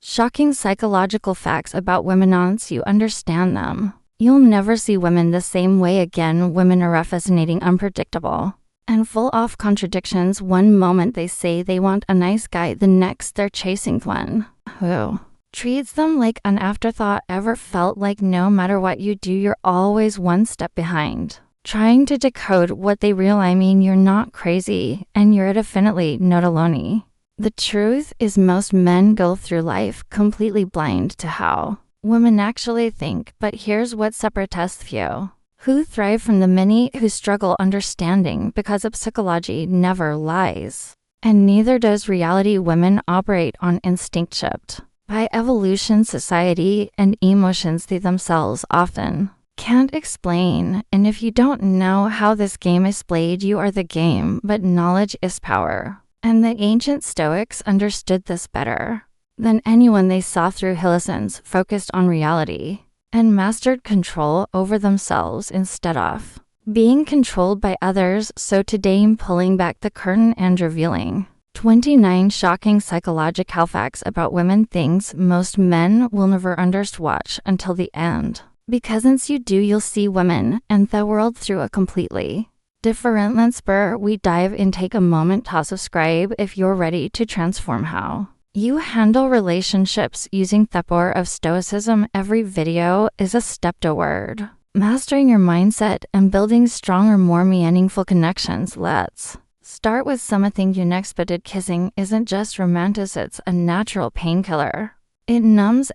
Shocking psychological facts about women once you understand them. You'll never see women the same way again. Women are fascinating, unpredictable, and full of contradictions. One moment they say they want a nice guy, the next they're chasing one who treats them like an afterthought. Ever felt like no matter what you do, you're always one step behind, trying to decode what they really mean? You're not crazy, and you're definitely not alone. The truth is most men go through life completely blind to how women actually think, but here's what separates few who thrive from the many who struggle understanding, because of psychology never lies, and neither does reality. Women operate on instinct shaped by evolution, society, and emotions they themselves often can't explain. And if you don't know how this game is played, you are the game. But knowledge is power, and the ancient Stoics understood this better than anyone. They saw through illusions, focused on reality, and mastered control over themselves instead of being controlled by others. So today I'm pulling back the curtain and revealing 29 shocking psychological facts about women, things most men will never understand. Watch until the end, because once you do, you'll see women and the world through a completely different lens. Before we dive in, take a moment to subscribe if you're ready to transform how you handle relationships using the power of Stoicism. Every video is a step toward mastering your mindset and building stronger, more meaningful connections. Let's start with something unexpected. Kissing isn't just romantic, it's a natural painkiller. It numbs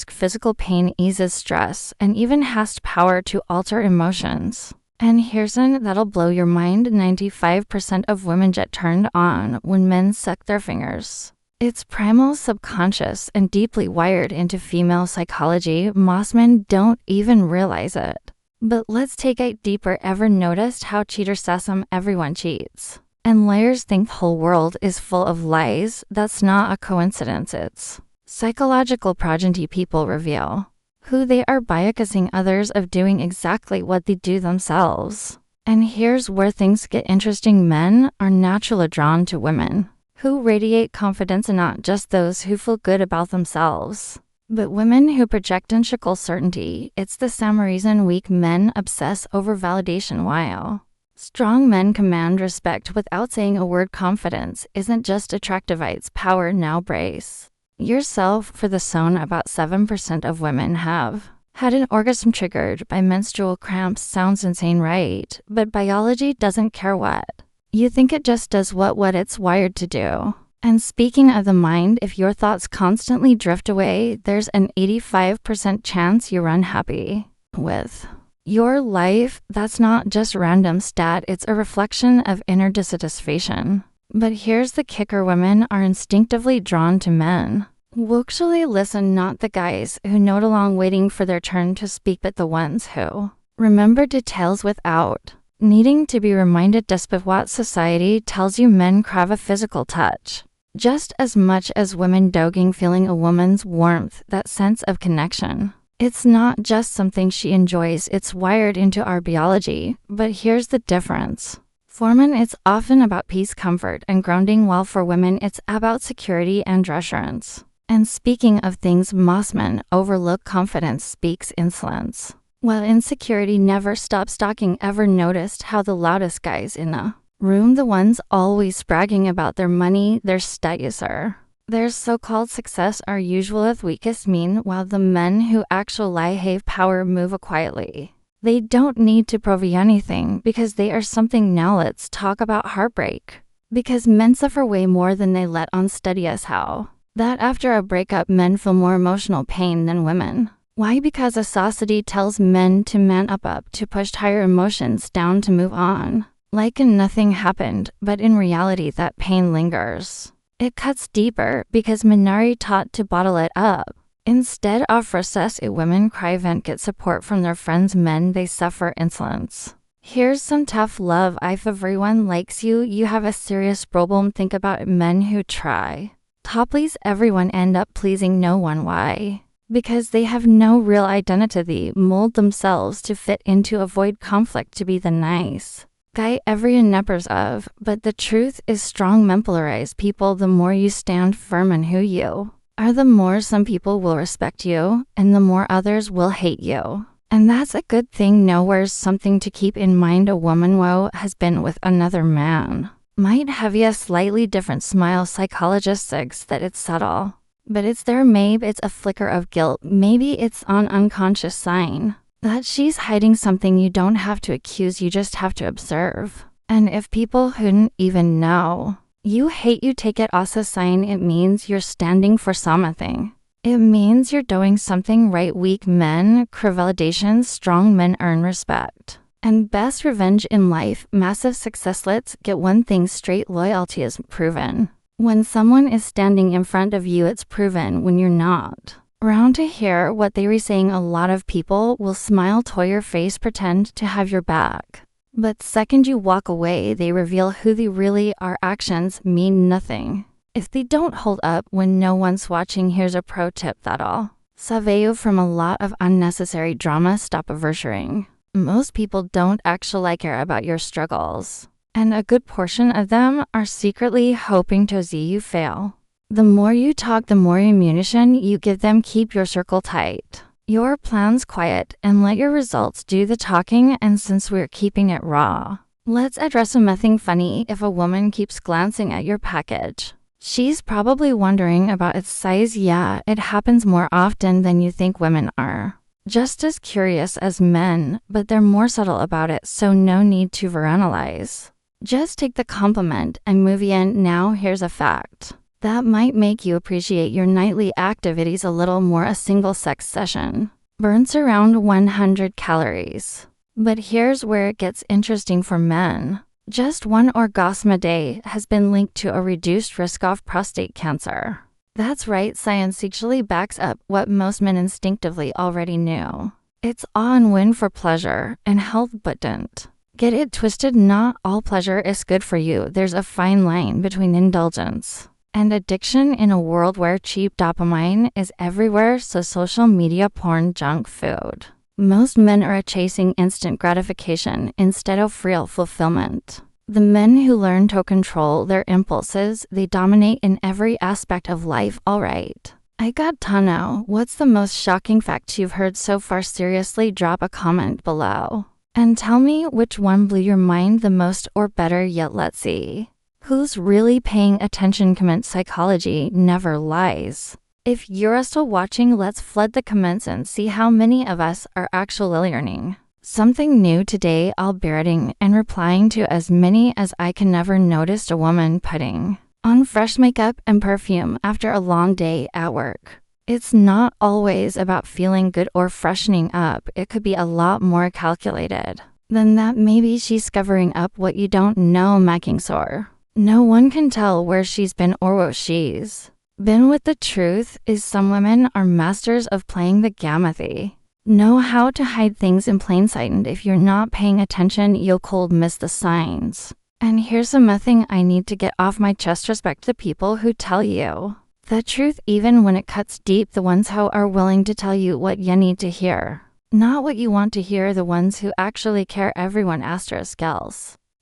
physical pain, eases stress, and even has power to alter emotions. And here's one that'll blow your mind. 95% of women get turned on when men suck their fingers. It's primal, subconscious, and deeply wired into female psychology. Most men don't even realize it. But let's take it deeper. Ever noticed how cheaters say everyone cheats, and liars think the whole world is full of lies? That's not a coincidence. It's psychological progeny. People reveal who they are by accusing others of doing exactly what they do themselves. And here's where things get interesting. Men are naturally drawn to women who radiate confidence, and not just those who feel good about themselves, but women who project unshakable certainty. It's the same reason weak men obsess over validation while strong men command respect without saying a word. Confidence isn't just attractive, it's power. Now brace yourself for the zone. About 7% of women have had an orgasm triggered by menstrual cramps. Sounds insane, right? But biology doesn't care what you think. It just does what it's wired to do. And speaking of the mind, if your thoughts constantly drift away, there's an 85% chance you're unhappy with your life. That's not just random stat, it's a reflection of inner dissatisfaction. But here's the kicker. Women are instinctively drawn to men who actually listen, not the guys who nod along waiting for their turn to speak, but the ones who remember details without needing to be reminded. Despite what society tells you, men crave a physical touch just as much as women. Dogging, feeling a woman's warmth, that sense of connection. It's not just something she enjoys, it's wired into our biology. But here's the difference. For men, it's often about peace, comfort, and grounding, while for women, it's about security and reassurance. And speaking of things most men overlook, confidence speaks insolence, while insecurity never stops talking. Ever noticed how the loudest guys in a room, the ones always bragging about their money, their status, or their so-called success, are usually the weakest? Meanwhile, the men who actually have power move quietly. They don't need to prove anything because they are something. Now let's talk about heartbreak, because men suffer way more than they let on. Studies how that after a breakup, men feel more emotional pain than women. Why? Because society tells men to man up, to push higher emotions down, to move on like nothing happened. But in reality, that pain lingers. It cuts deeper because men are taught to bottle it up. Instead of process it, women cry, vent, get support from their friends. Men, they suffer insolence. Here's some tough love. If everyone likes you, you have a serious problem. Think about it. Men who try to please everyone end up pleasing no one. Why? Because they have no real identity. They mold themselves to fit in, to avoid conflict, to be the nice guy everyone neppers of. But the truth is, strong men polarize people. The more you stand firm in who you are the more some people will respect you, and the more others will hate you. And that's a good thing. Nowhere's something to keep in mind. A woman who has been with another man might have a slightly different smile. Psychologist says that it's subtle, but it's there. Maybe it's a flicker of guilt. Maybe it's an unconscious sign that she's hiding something. You don't have to accuse, you just have to observe. And if people wouldn't even know you hate you, take it as a sign. It means you're standing for something. It means you're doing something right. Weak men crave validation, strong men earn respect. And best revenge in life, massive success. Let's get one thing straight, loyalty is proven when someone is standing in front of you. It's proven when you're not around to hear what they were saying. A lot of people will smile to your face, pretend to have your back, but second you walk away, they reveal who they really are. Actions mean nothing if they don't hold up when no one's watching. Here's a pro tip that'll save you from a lot of unnecessary drama. Stop oversharing. Most people don't actually care about your struggles, and a good portion of them are secretly hoping to see you fail. The more you talk, the more ammunition you give them. Keep your circle tight, your plans quiet, and let your results do the talking. And since we're keeping it raw, let's address something funny. If a woman keeps glancing at your package, she's probably wondering about its size. Yeah, it happens more often than you think. Women are just as curious as men, but they're more subtle about it, so no need to overanalyze. Just take the compliment and move in. Now here's a fact that might make you appreciate your nightly activities a little more. A single sex session burns around 100 calories. But here's where it gets interesting for men. Just one orgasm a day has been linked to a reduced risk of prostate cancer. That's right, science actually backs up what most men instinctively already knew. It's on win for pleasure and health, but don't get it twisted. Not all pleasure is good for you. There's a fine line between indulgence and addiction in a world where cheap dopamine is everywhere. So social media, porn, junk food. Most men are chasing instant gratification instead of real fulfillment. The men who learn to control their impulses, they dominate in every aspect of life. Alright, I got to know, what's the most shocking fact you've heard so far? Seriously, drop a comment below and tell me which one blew your mind the most, or better yet, let's see who's really paying attention. Comment. Psychology never lies. If you're still watching, let's flood the comments and see how many of us are actually learning something new today. I'll be reading and replying to as many as I can. Never noticed a woman putting on fresh makeup and perfume after a long day at work. It's not always about feeling good or freshening up. It could be a lot more calculated than that. Maybe she's covering up what you don't know, making sure no one can tell where she's been or what she's been with. The truth is, some women are masters of playing the game. They know how to hide things in plain sight, and if you're not paying attention, you'll cold miss the signs. And here's something I need to get off my chest. Respect the people who tell you the truth, even when it cuts deep. The ones who are willing to tell you what you need to hear, not what you want to hear. The ones who actually care. Everyone else.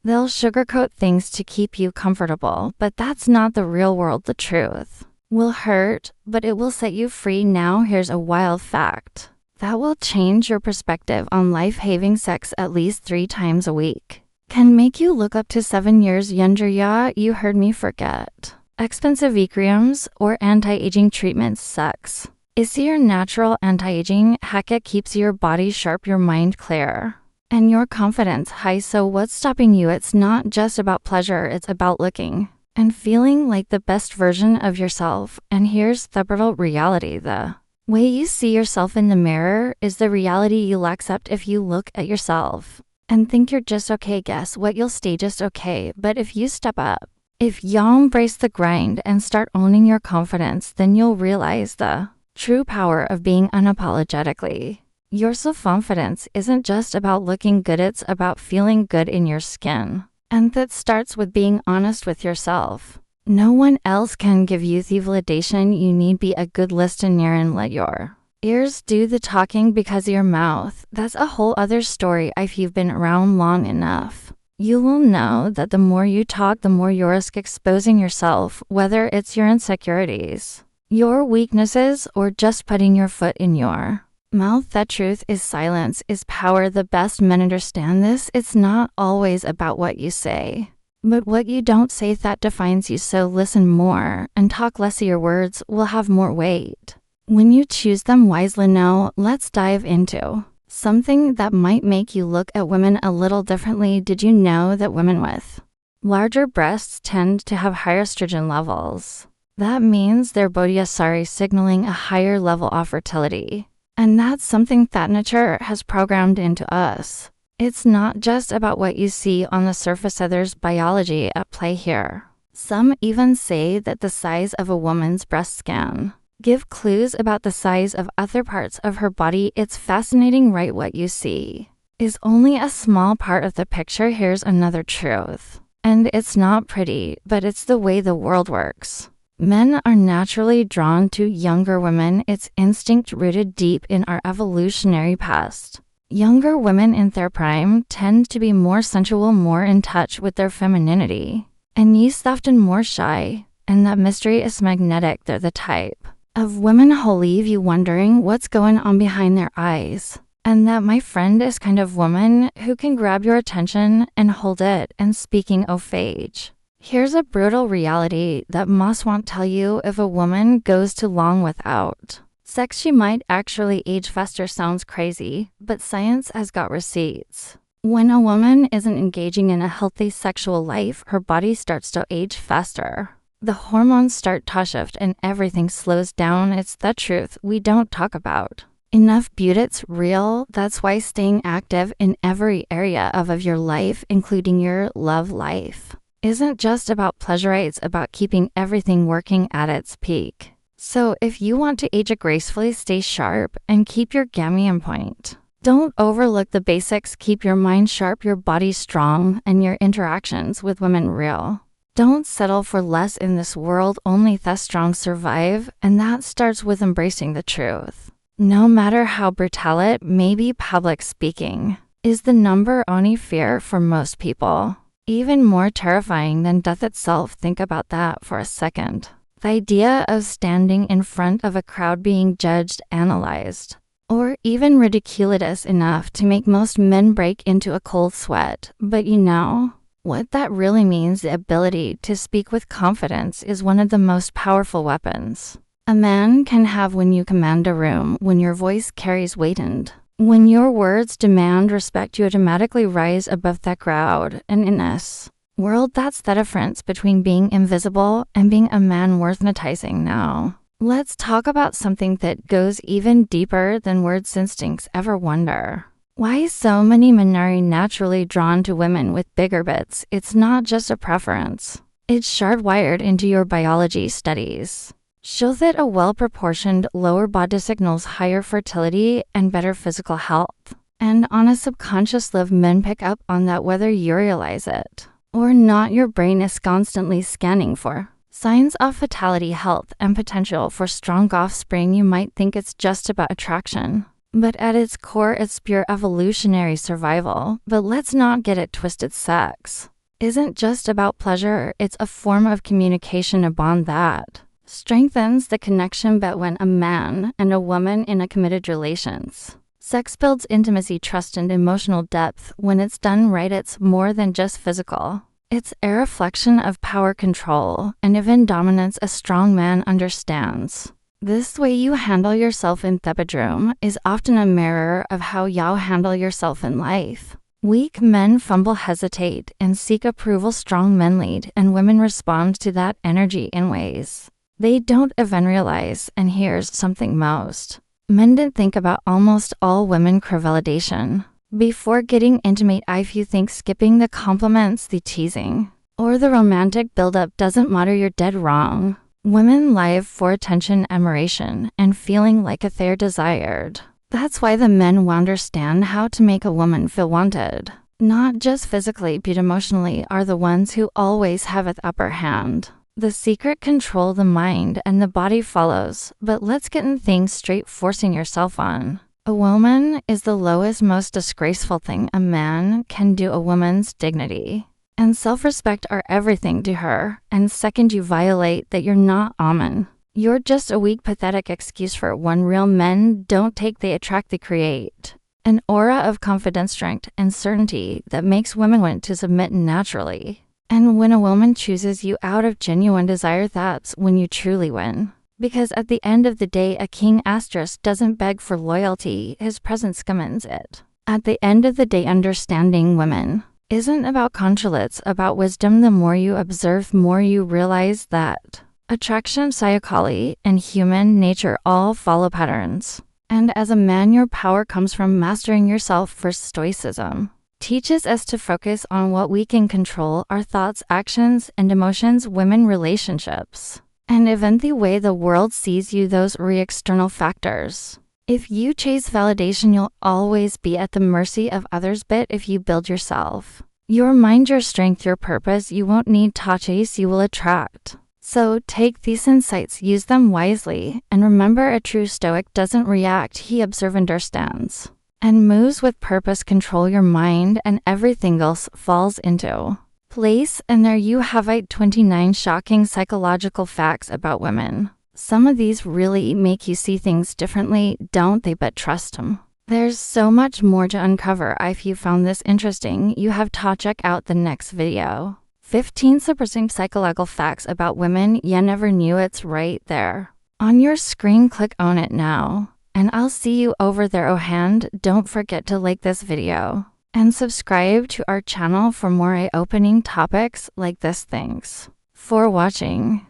They'll sugarcoat things to keep you comfortable, but that's not the real world. The truth will hurt, but it will set you free. Now here's a wild fact that will change your perspective on life. Having sex at least 3 times a week can make you look up to 7 years younger. Yeah, you heard me. Forget expensive creams or anti-aging treatments. Sex is your natural anti-aging hack. It keeps your body sharp, your mind clear, and your confidence high. So what's stopping you? It's not just about pleasure, it's about looking and feeling like the best version of yourself. And here's the brutal reality. The way you see yourself in the mirror is the reality you'll accept. If you look at yourself and think you're just okay, guess what? You'll stay just okay. But if you step up, if you embrace the grind and start owning your confidence, then you'll realize the true power of being unapologetically your self-confidence isn't just about looking good, it's about feeling good in your skin. And that starts with being honest with yourself. No one else can give you the validation you need. Be a good listener and let your ears do the talking, because your mouth, that's a whole other story. If you've been around long enough, you will know that the more you talk, the more you risk exposing yourself, whether it's your insecurities, your weaknesses, or just putting your foot in your mouth. That truth is silence is power. The best men understand this. It's not always about what you say, but what you don't say that defines you. So listen more and talk less. Your words will have more weight when you choose them wisely. Now, let's dive into something that might make you look at women a little differently. Did you know that women with larger breasts tend to have higher estrogen levels? That means their body is signaling a higher level of fertility. And that's something that nature has programmed into us. It's not just about what you see on the surface, there's biology at play here. Some even say that the size of a woman's breast can give clues about the size of other parts of her body. It's fascinating, right? What you see is only a small part of the picture. Here's another truth, and it's not pretty, but it's the way the world works. Men are naturally drawn to younger women. It's instinct rooted deep in our evolutionary past. Younger women in their prime tend to be more sensual, more in touch with their femininity, and yeast often more shy, and that mystery is magnetic. They're the type of women who'll leave you wondering what's going on behind their eyes. And that, my friend, is kind of woman who can grab your attention and hold it. And speaking of age, here's a brutal reality that most won't tell you. If a woman goes too long without sex, she might actually age faster. Sounds crazy, but science has got receipts. When a woman isn't engaging in a healthy sexual life, her body starts to age faster. The hormones start to shift and everything slows down. It's the truth we don't talk about enough, but it's real. That's why staying active in every area of your life, including your love life, isn't just about pleasure. It's about keeping everything working at its peak. So if you want to age gracefully, stay sharp and keep your game on point. Don't overlook the basics. Keep your mind sharp, your body strong, and your interactions with women real. Don't settle for less in this world. Only the strong survive, and that starts with embracing the truth. No matter how brutal it may be, public speaking is the number one fear for most people. Even more terrifying than death itself. Think about that for a second. The idea of standing in front of a crowd, being judged, analyzed, or even ridiculous enough to make most men break into a cold sweat. But you know what that really means? The ability to speak with confidence is one of the most powerful weapons a man can have. When you command a room, when your voice carries weight, and when your words demand respect, you automatically rise above that crowd. And in this world, that's the difference between being invisible and being a man worth noticing. Now, let's talk about something that goes even deeper than words. Instincts. Ever wonder why so many men are naturally drawn to women with bigger bits? It's not just a preference. It's hardwired into your biology. Studies show that a well-proportioned lower body signals higher fertility and better physical health. And on a subconscious level, men pick up on that whether you realize it or not. Your brain is constantly scanning for signs of fertility, health, and potential for strong offspring. You might think it's just about attraction, but at its core, it's pure evolutionary survival. But let's not get it twisted. Sex isn't just about pleasure. It's a form of communication, a bond that strengthens the connection between a man and a woman in a committed relations. Sex builds intimacy, trust, and emotional depth. When it's done right, it's more than just physical. It's a reflection of power, control, and even dominance. A strong man understands this. Way you handle yourself in the bedroom is often a mirror of how you handle yourself in life. Weak men fumble, hesitate, and seek approval. Strong men lead, and women respond to that energy in ways they don't even realize. And here's something most men didn't think about. Almost all women crave validation before getting intimate. If you think skipping the compliments, the teasing, or the romantic buildup doesn't matter, you're dead wrong. Women live for attention, admiration, and feeling like they're desired. That's why the men will understand how to make a woman feel wanted, not just physically but emotionally, are the ones who always have the upper hand. The secret: control the mind and the body follows. But let's get in things straight. Forcing yourself on a woman is the lowest, most disgraceful thing a man can do. A woman's dignity and self-respect are everything to her, and second you violate that, you're not woman. You're just a weak, pathetic excuse for one. Real men don't take, they attract, they create. An aura of confidence, strength, and certainty that makes women want to submit naturally. And when a woman chooses you out of genuine desire, that's when you truly win. Because at the end of the day, a king asterisk doesn't beg for loyalty, his presence commands it. At the end of the day, understanding women isn't about control, it's about wisdom. The more you observe, the more you realize that attraction, psychology, and human nature all follow patterns. And as a man, your power comes from mastering yourself. For Stoicism teaches us to focus on what we can control: our thoughts, actions, and emotions, women, relationships, and even the way the world sees you, those external factors. If you chase validation, you'll always be at the mercy of others. But if you build yourself, your mind, your strength, your purpose, you won't need to chase, you will attract. So take these insights, use them wisely, and remember, a true Stoic doesn't react, he observes, understands, and moves with purpose. Control your mind and everything else falls into place. And there you have it, 29 shocking psychological facts about women. Some of these really make you see things differently, don't they? But trust them. There's so much more to uncover. If you found this interesting, you have to check out the next video. 15 surprising psychological facts about women you never knew. It's right there on your screen. Click on it now, and I'll see you over there. Oh, and don't forget to like this video and subscribe to our channel for more eye-opening topics like this. Thanks for watching.